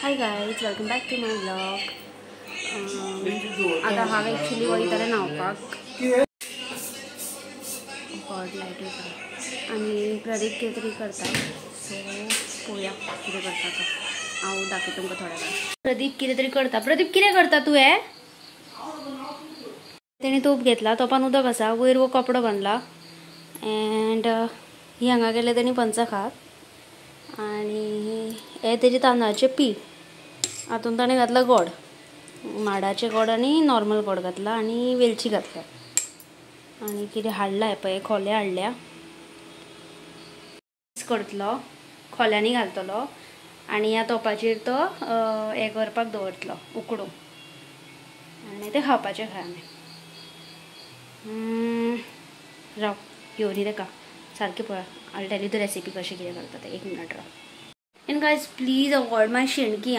High guys, welcome back to my blog. आता हांव actually वयतलें न्हांवपाक. गॉड लायट येता आनी प्रदीप कितें तरी करता, सो पळोवया कितें करता तो. हांव दाखयता तुमकां थोड्या वेळान. प्रदीप कितें तरी करता. प्रदीप कितें करता तूं? हे तेणी तोप घेतला, तोपान उदक आसा, वयर वो कपडो बांदला एंड ही हांगा गेले तेणी पंचखाद आनी हे तेजे तांदळाचें पीठ. हातून ताणें घातला गोड, माडाचें गोड आनी नॉर्मल गोड घातला आनी वेलची घातल्या आनी कितें हाडला हे पळय, खोले हाडल्या. मिक्स करतलो, खोल्यांनी घालतलो आनी ह्या तोपाचेर तो हें करपाक दवरतलो उकडूंक आनी तें खावपाचें खंय आमी. राव घेवन तेका सारकें पळय. I tell you the recipe कशें कितें करता तें. 1 मिनट राव. And guys please avoid my शेणकी.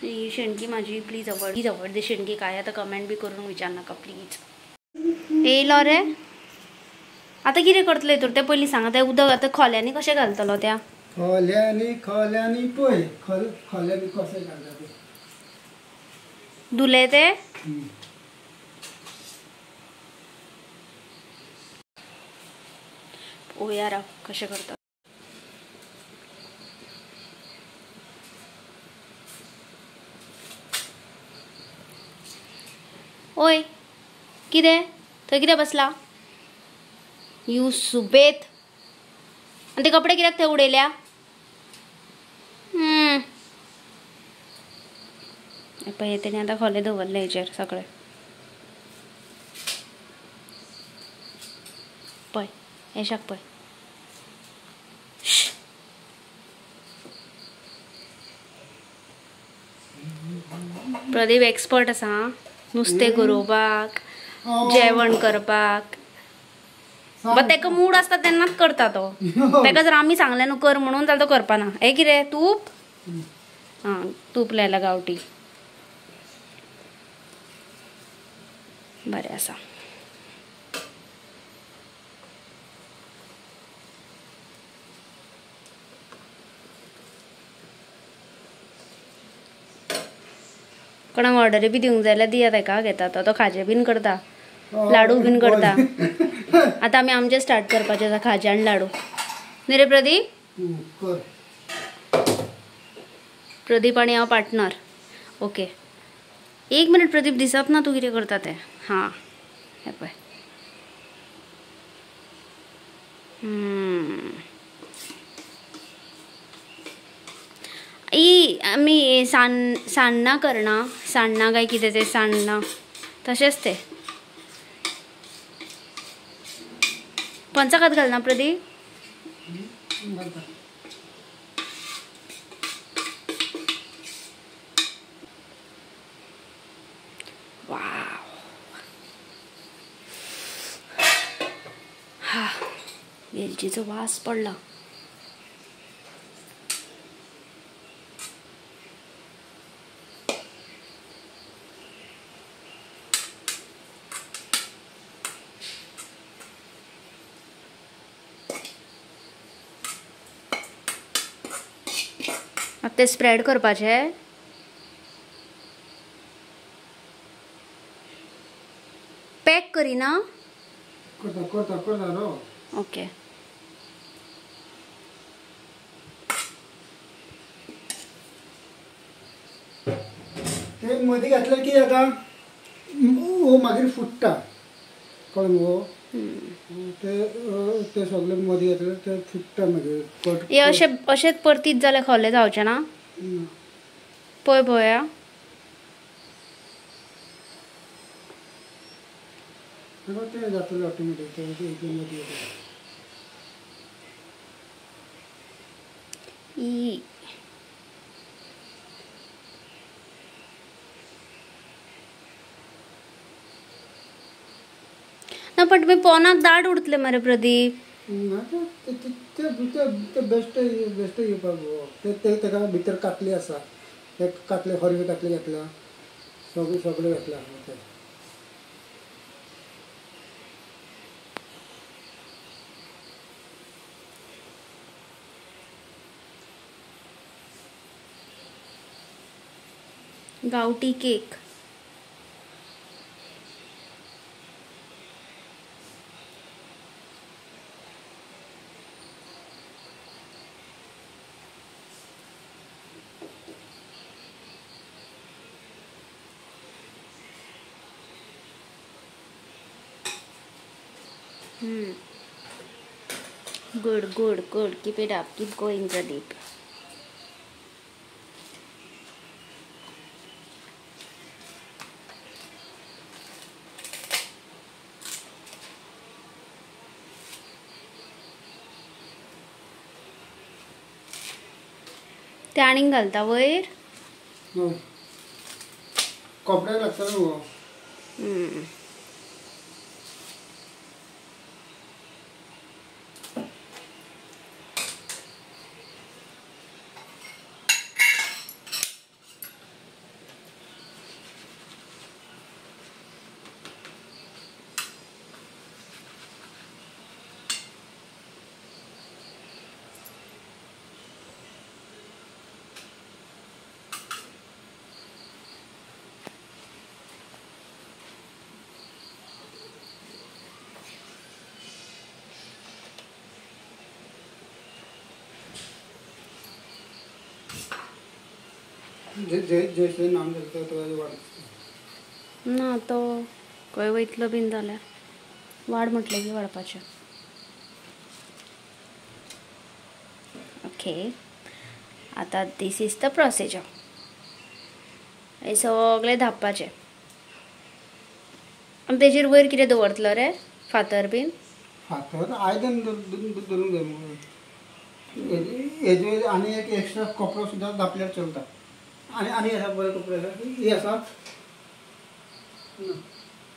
ही शेणकी माझी प्लीज अवॉइड दी शेणकी. काय आता कमेंट बी करून विचार नाका प्लीज. येयलो रे. आता कितें करतले तर ते पयलीं सांग. ते उदक आता खोल्यांनी कशें घालतलो? त्या खोल्यांनी पळय, खोल्यांनी कशें घालता ते धुले ते. पळोवया राव कशें करता. ओय कितें थंय कितें बसला? यू सुबेत. आनी ते कपडे कित्याक थंय उडयल्या? पळय तेणी आतां खोले दवरले हेचेर सगळे. पळय हेशाक पळय. प्रदीप एक्सपर्ट आसा नुस्तें गरोवपाक, जेवण करपाक. बट तेका मूड आसता तेन्नाच करता तो. तेका जर आमी सांगलें न्हू कर म्हणून जाल्यार तो करपाना. हे कितें तूप? तूप लायला गांवठी. बरें आसा. कोणाक ऑर्डरी बी दिवंक जाय जाल्यार दिया तेका. घेता तो खाजें बीन करता, लाडू बीन करता. आतां आमी आमचें स्टार्ट करपाचें आसा, खाजें आनी लाडू. न्ही रे प्रदीप? प्रदीप आनी हांव पार्टनर. ओके 1 मिनट प्रदीप, दिसत ना तूं कितें करता तें. हां हें पळय. आमी सान्नां करना. सान्नां काय कितें तें सान्नां तशेंच तें. पंचखाद घालना प्रदीप? वाव. हा वेलचीचो वास पडला. आता ते स्प्रेड करपाचें. पॅक करिना? करता ओके. ते मदीं घातल्यार कितें जाता, वो मागीर फुट्टा. कळ्ळें मुगो? ते सगळे मदीं घातल्यार ते फुट्टा मागीर. हे अशेंच परतीत जाल्यार खोले जावचें ना. पळय पळोवया. ते जातलें ऑटोमॅटीक. ना पण मी पोनाक दाट उडतले मरे प्रदीप. ते बेस्ट येवपाक गो. तेका भितर कातली आसा. ते कातले हरवे कातले घातला, सगळे घातला. गावठी cake. Good, good, good. Keep it up. Keep going, Pradeep. ते आनीक घालता वयर. कपड्याक लागता न्हू. जे नाम जाता तो वाड ना तो खंय वयतलो बीन जाल्यार वाड म्हटलें की वाडपाचें. ओके, आतां दीस इज द प्रोसिजर. हे सगळें धापपाचें. आनी तेजेर वयर कितें दवरतलो रे? फातर बीन? फातर आयदन दवरूंक जाय मगो. हेजेर आनी एक एक्स्ट्रा कपडो सुद्दां धापल्यार चलता. आनी आसा बरे कपडे आसा. ही आसा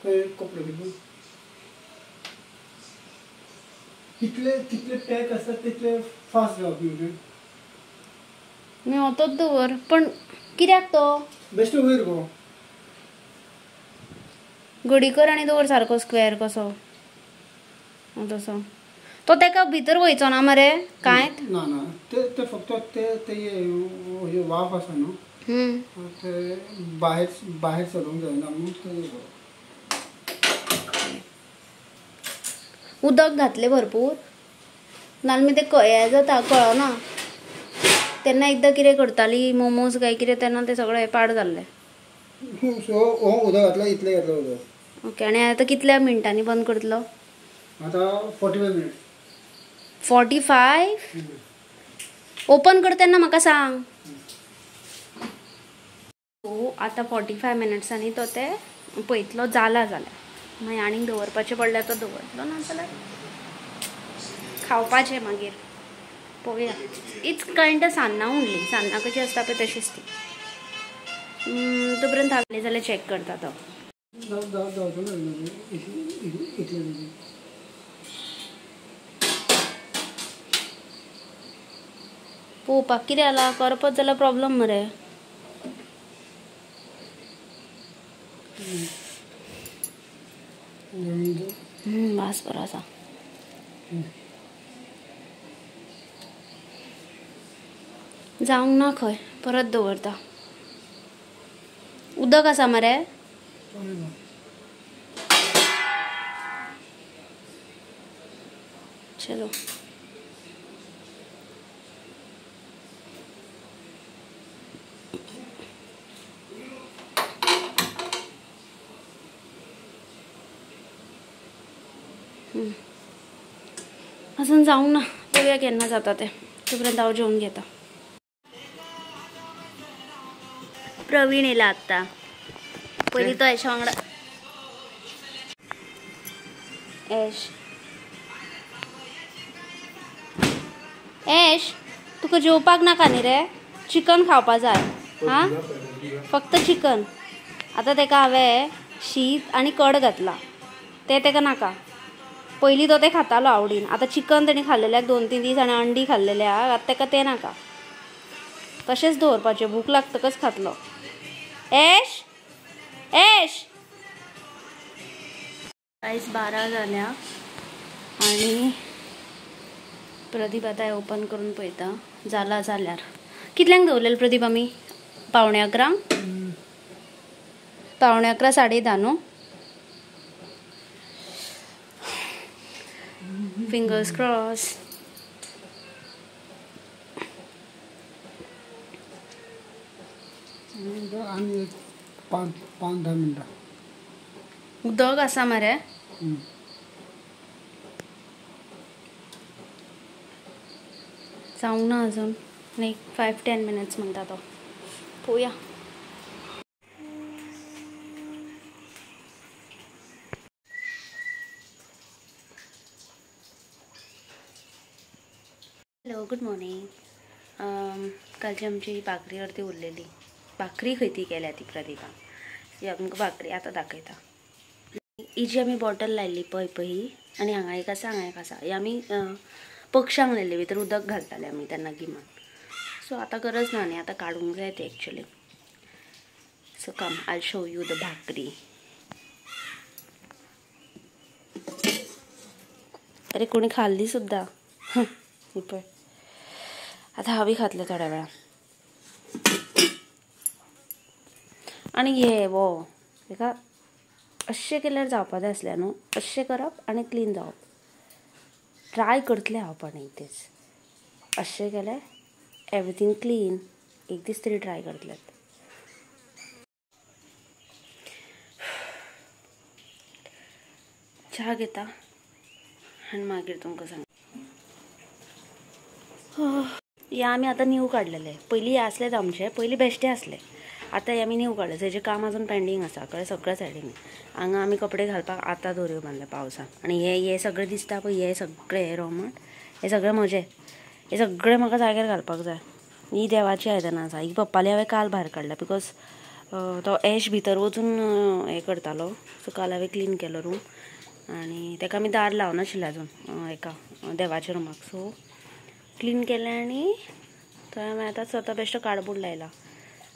खंय कपडे बीन तितले पॅक आसता तितले फास्ट जावप म्हणजे. मी होतोच दवर. पण कित्याक तो? बेश्टो वयर गो. घडी कर आनी दवर सारको स्क्वेअर कसो तसो. तो तेका भितर वयचो ना मरे कांयच? ना ना ते फक्त ते वाफ आसा न्हू ते भायर सरूंक जायना म्हणून ते उदक घातलें भरपूर नाल्यार मागीर ते हें जाता कळना. तेन्ना एकदां कितें करताली मोमोज काय कितें तेन्ना ते सगळें पाड जाल्लें. सो उदक घातलें इतलें घातलें उदक. ओके, आनी आतां कितल्या मिनटांनी बंद करतलो? आतां 45 मिनिट्स. 45? ओपन कर तेन्ना म्हाका सांग. सो आतां 45 मिनिट्सांनी तो ते पळयतलो जाला जाल्यार मागीर आनीक दवरपाचें पडल्यार तो दवरतलो नाजाल्यार खावपाचें मागीर पळोवया. इट्स कायंड सान्नां उरली. सान्नां कशी आसता पळय तशीच ती. तो पर्यंत थांबली जाल्यार चॅक करता तो. पळोवपाक कितें जालां? करपत जाल्यार प्रॉब्लम मरे. वास बरो आसा. जावंक ना खंय. परत दवरता. उदक आसा मरे? चलो. अजून जावंक ना. पळोवया केन्ना जाता तें. तोपर्यंत हांव जेवून घेता. प्रवीण येयला आत्ता. पयलीं तो ऐशा वांगडा. ऐश ऐश तुका जेवपाक नाका न्ही रे? चिकन खावपा जाय. हां, फक्त चिकन. आतां तेका हांवें शीत आनी कड घातला. तें तेका नाका. पयलीं तो तें खातालो आवडीन. आतां चिकन तेणी खाल्लेल्याक 2-3 दीस आनी अंडी खाल्लेल्याक आतां तेका तें नाका. तशेंच दवरपाचें. भूक लागतकच खातलो. ऐश ऐश. 12 जाल्या आनी प्रदीप आतां ओपन करून पळयता. जाला जाल्यार. कितल्यांक दवरलेलें प्रदीप आमी? 11:15? 11:15 10:30 न्हू. Fingers cross. आणि 5-10 मिनटां उदक आसा मरे. जावंक ना अजून. लायक 5-10 मिनिट्स म्हणटा तो. पळोवया. Hello, good morning. कालची आमची भाकरी अर्दी उरलेली. भाकरी खंय ती केल्या ती प्रदीपान. ही आमकां भाकरी आतां दाखयता. ही जी आमी बॉटल लायल्ली पळय ही, आनी हांगा एक आसा, हांगा एक आसा. ही आमी पक्षांक लायल्ली. भितर उदक घालताले आमी तेन्ना गिमान. सो आतां गरज ना न्ही, आतां काडूंक जाय ते actually. So come, I show you the भाकरी. अरे कोणी खाल्ली सुद्दां. ही पळय. आतां हांव खातलें थोड्या वेळान. आनी हे वो हेका अशें केल्यार जावपा जाय आसलें न्हू. अशें करप आनी क्लीन जावप. ट्राय करतलें हांव पण एक दीस. अशें केलें एवरीथींग क्लीन. एक दीस तरी ट्राय करतलें. च्या घेता आनी मागीर तुमकां सांगता. हे आमी आतां न्यू काडलेले. पयलीं हे आसलेत आमचे. पयलीं बेश्टे आसले. आतां हे आमी न्यू काडले. तेजें काम अजून पेंडींग आसा कळ्ळें, सगळ्या सायडीन. हांगा आमी कपडे घालपाक आतां दोरयो बांदल्या पावसान. आनी हे सगळें दिसता पळय, हे सगळे रोमट, हे सगळे म्हजे. हे सगळे म्हाका जाग्यार घालपाक जाय. ही देवाची आयदनां आसा. ही पप्पाली हांवें काल भायर काडल्या बिकॉज तो एश भितर वचून हें करतालो. सो काल हांवें क्लीन केलो रूम. आनी ताका आमी दार लावनाशिल्लें अजून हेका देवाच्या रुमाक. सो क्लीन केलें आनी थंय हांवें आतां स्वता बेश्टो कार्डबोर्ड लायला.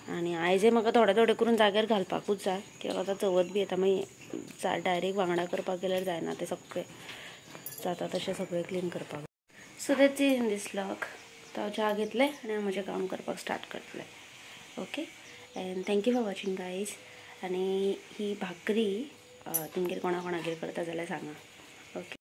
आनी आयजय म्हाका थोडे थोडे करून जाग्यार घालपाकूच जाय. कित्याक आतां चवथ बी येता. मागीर डायरेक्ट वांगडा करपाक गेल्यार जायना. ते सगळे जाता तशें सगळें क्लीन करपाक. So that's it in this vlog. हांव च्या घेतलें आनी हांव म्हजें काम करपाक स्टार्ट करतलें. Okay, end thank you for watching guys. आनी ही भाकरी तुमगेर कोणागेर करता जाल्यार सांगा. ओके.